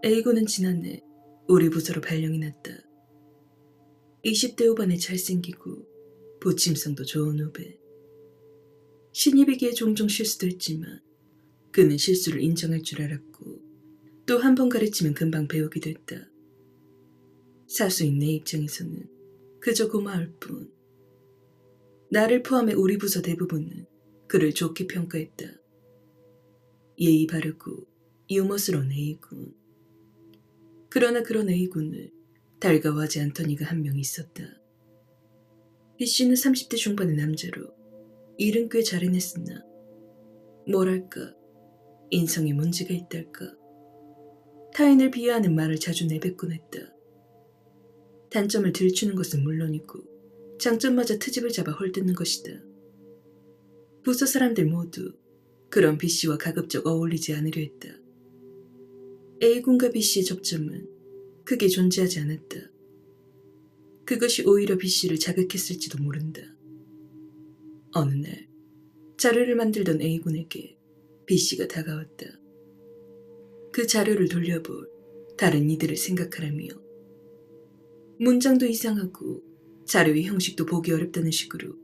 A군은 지난해 우리 부서로 발령이 났다. 20대 후반에 잘생기고 부침성도 좋은 후배. 신입이기에 종종 실수도 했지만 그는 실수를 인정할 줄 알았고 또 한 번 가르치면 금방 배우기도 했다. 사수인 내 입장에서는 그저 고마울 뿐. 나를 포함해 우리 부서 대부분은 그를 좋게 평가했다. 예의 바르고 유머스러운 A군. 그러나 그런 A군을 달가워하지 않던 이가 한 명 있었다. B씨는 30대 중반의 남자로 일은 꽤 잘 해냈으나 뭐랄까 인성에 문제가 있달까. 타인을 비하하는 말을 자주 내뱉곤 했다. 단점을 들추는 것은 물론이고 장점마저 트집을 잡아 헐뜯는 것이다. 부서 사람들 모두 그런 B씨와 가급적 어울리지 않으려 했다. A군과 B씨의 접점은 크게 존재하지 않았다. 그것이 오히려 B씨를 자극했을지도 모른다. 어느 날 자료를 만들던 A군에게 B씨가 다가왔다. 그 자료를 돌려볼 다른 이들을 생각하라며 문장도 이상하고 자료의 형식도 보기 어렵다는 식으로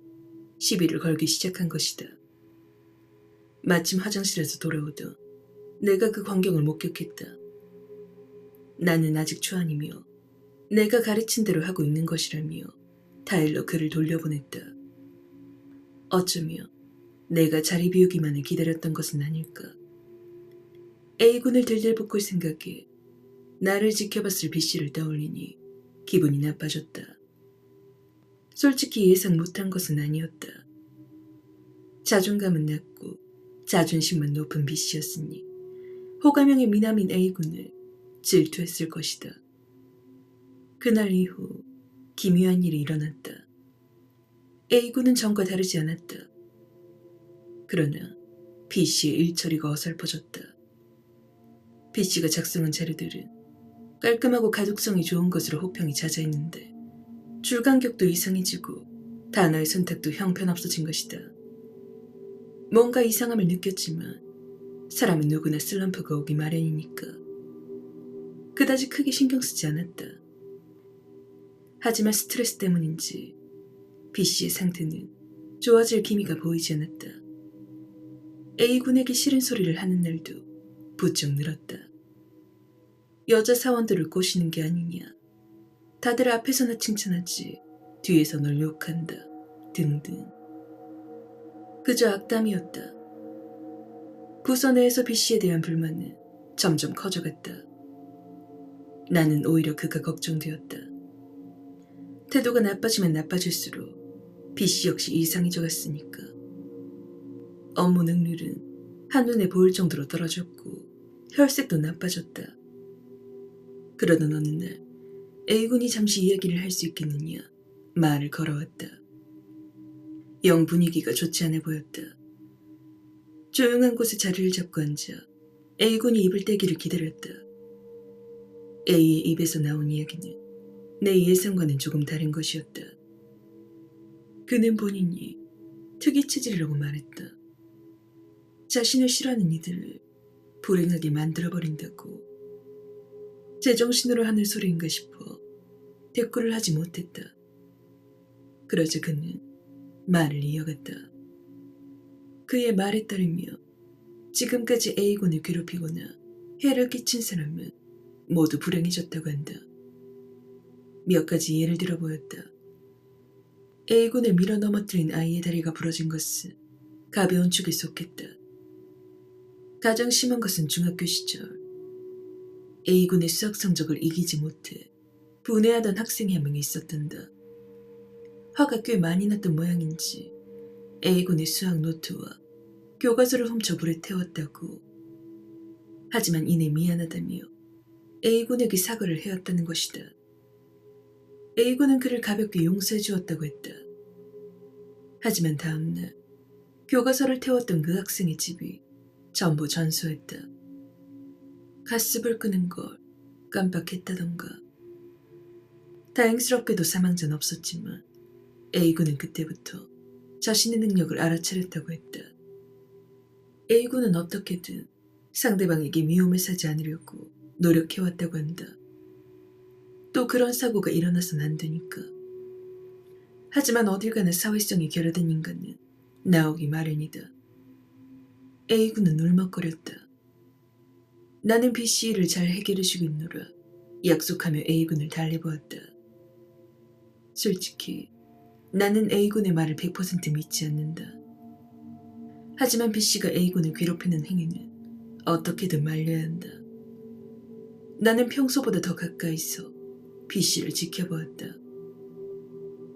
시비를 걸기 시작한 것이다. 마침 화장실에서 돌아오던 내가 그 광경을 목격했다. 나는 아직 초안이며 내가 가르친 대로 하고 있는 것이라며 타일로 그를 돌려보냈다. 어쩌면 내가 자리 비우기만을 기다렸던 것은 아닐까. A군을 들들볶을 생각에 나를 지켜봤을 B씨를 떠올리니 기분이 나빠졌다. 솔직히 예상 못한 것은 아니었다. 자존감은 낮고 자존심만 높은 B씨였으니 호감형의 미남인 A군을 질투했을 것이다. 그날 이후 기묘한 일이 일어났다. A군은 전과 다르지 않았다. 그러나 B씨의 일처리가 어설퍼졌다. B씨가 작성한 자료들은 깔끔하고 가독성이 좋은 것으로 호평이 잦아있는데 줄간격도 이상해지고 단어의 선택도 형편없어진 것이다. 뭔가 이상함을 느꼈지만 사람은 누구나 슬럼프가 오기 마련이니까 그다지 크게 신경 쓰지 않았다. 하지만 스트레스 때문인지 B씨의 상태는 좋아질 기미가 보이지 않았다. A군에게 싫은 소리를 하는 날도 부쩍 늘었다. 여자 사원들을 꼬시는 게 아니냐. 다들 앞에서나 칭찬하지 뒤에서 널 욕한다. 등등. 그저 악담이었다. 부서 내에서 B씨에 대한 불만은 점점 커져갔다. 나는 오히려 그가 걱정되었다. 태도가 나빠지면 나빠질수록 B씨 역시 이상해져갔으니까. 업무 능률은 한눈에 보일 정도로 떨어졌고 혈색도 나빠졌다. 그러던 어느 날 A군이 잠시 이야기를 할 수 있겠느냐 말을 걸어왔다. 영 분위기가 좋지 않아 보였다. 조용한 곳에 자리를 잡고 앉아 A군이 입을 떼기를 기다렸다. A의 입에서 나온 이야기는 내 예상과는 조금 다른 것이었다. 그는 본인이 특이 체질이라고 말했다. 자신을 싫어하는 이들을 불행하게 만들어버린다고. 제정신으로 하는 소리인가 싶어 대꾸를 하지 못했다. 그러자 그는 말을 이어갔다. 그의 말에 따르며 지금까지 A군을 괴롭히거나 해를 끼친 사람은 모두 불행해졌다고 한다. 몇 가지 예를 들어 보였다. A군을 밀어 넘어뜨린 아이의 다리가 부러진 것은 가벼운 축에 속했다. 가장 심한 것은 중학교 시절 A군의 수학 성적을 이기지 못해 분해하던 학생이 한 명 있었단다. 화가 꽤 많이 났던 모양인지 A군의 수학 노트와 교과서를 훔쳐 불에 태웠다고. 하지만 이내 미안하다며 A군에게 사과를 해왔다는 것이다. A군은 그를 가볍게 용서해 주었다고 했다. 하지만 다음날 교과서를 태웠던 그 학생의 집이 전부 전소했다. 가스불 끄는 걸 깜빡했다던가. 다행스럽게도 사망자는 없었지만 A군은 그때부터 자신의 능력을 알아차렸다고 했다. A군은 어떻게든 상대방에게 미움을 사지 않으려고 노력해왔다고 한다. 또 그런 사고가 일어나선 안 되니까. 하지만 어딜 가나 사회성이 결여된 인간은 나오기 마련이다. A군은 울먹거렸다. 나는 B씨를 잘 해결해주겠노라 약속하며 A군을 달래보았다. 솔직히 나는 A군의 말을 100% 믿지 않는다. 하지만 B씨가 A군을 괴롭히는 행위는 어떻게든 말려야 한다. 나는 평소보다 더 가까이서 B씨를 지켜보았다.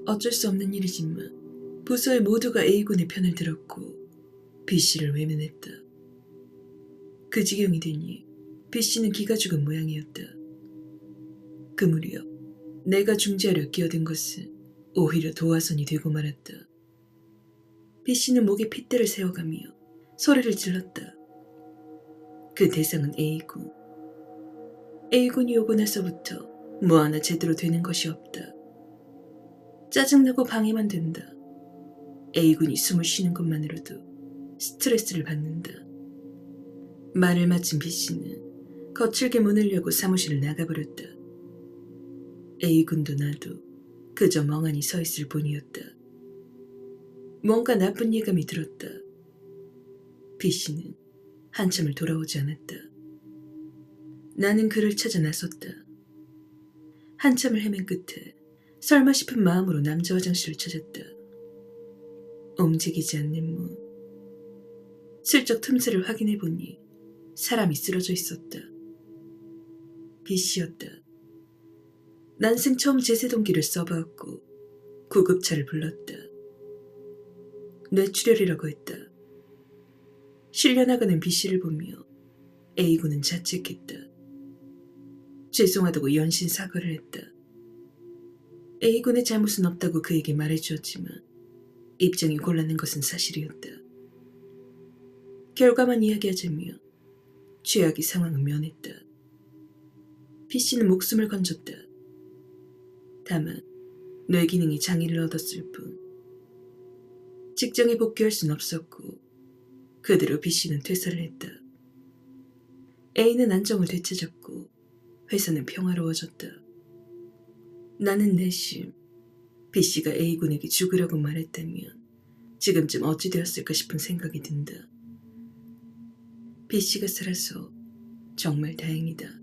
어쩔 수 없는 일이지만 부서의 모두가 A군의 편을 들었고 B씨를 외면했다. 그 지경이 되니 B씨는 기가 죽은 모양이었다. 그 무렵 내가 중재하려 끼어든 것은 오히려 도화선이 되고 말았다. B씨는 목에 핏대를 세워가며 소리를 질렀다. 그 대상은 A군. A군이 오고 나서부터 뭐 하나 제대로 되는 것이 없다. 짜증나고 방해만 된다. A군이 숨을 쉬는 것만으로도 스트레스를 받는다. 말을 마친 B씨는 거칠게 문을 열고 사무실을 나가버렸다. A군도 나도 그저 멍하니 서 있을 뿐이었다. 뭔가 나쁜 예감이 들었다. B씨는 한참을 돌아오지 않았다. 나는 그를 찾아 나섰다. 한참을 헤맨 끝에 설마 싶은 마음으로 남자 화장실을 찾았다. 움직이지 않는 문. 슬쩍 틈새를 확인해보니 사람이 쓰러져 있었다. B씨였다. 난생 처음 제세동기를 써보았고 구급차를 불렀다. 뇌출혈이라고 했다. 실려나가는 B씨를 보며 A군은 자책했다. 죄송하다고 연신 사과를 했다. A군의 잘못은 없다고 그에게 말해주었지만 입장이 곤란한 것은 사실이었다. 결과만 이야기하자면 최악의 상황은 면했다. B씨는 목숨을 건졌다. 다만 뇌기능이 장애를 얻었을 뿐. 직장에 복귀할 순 없었고 그대로 B씨는 퇴사를 했다. A는 안정을 되찾았고 회사는 평화로워졌다. 나는 내심 B씨가 A군에게 죽으라고 말했다면 지금쯤 어찌 되었을까 싶은 생각이 든다. B씨가 살아서 정말 다행이다.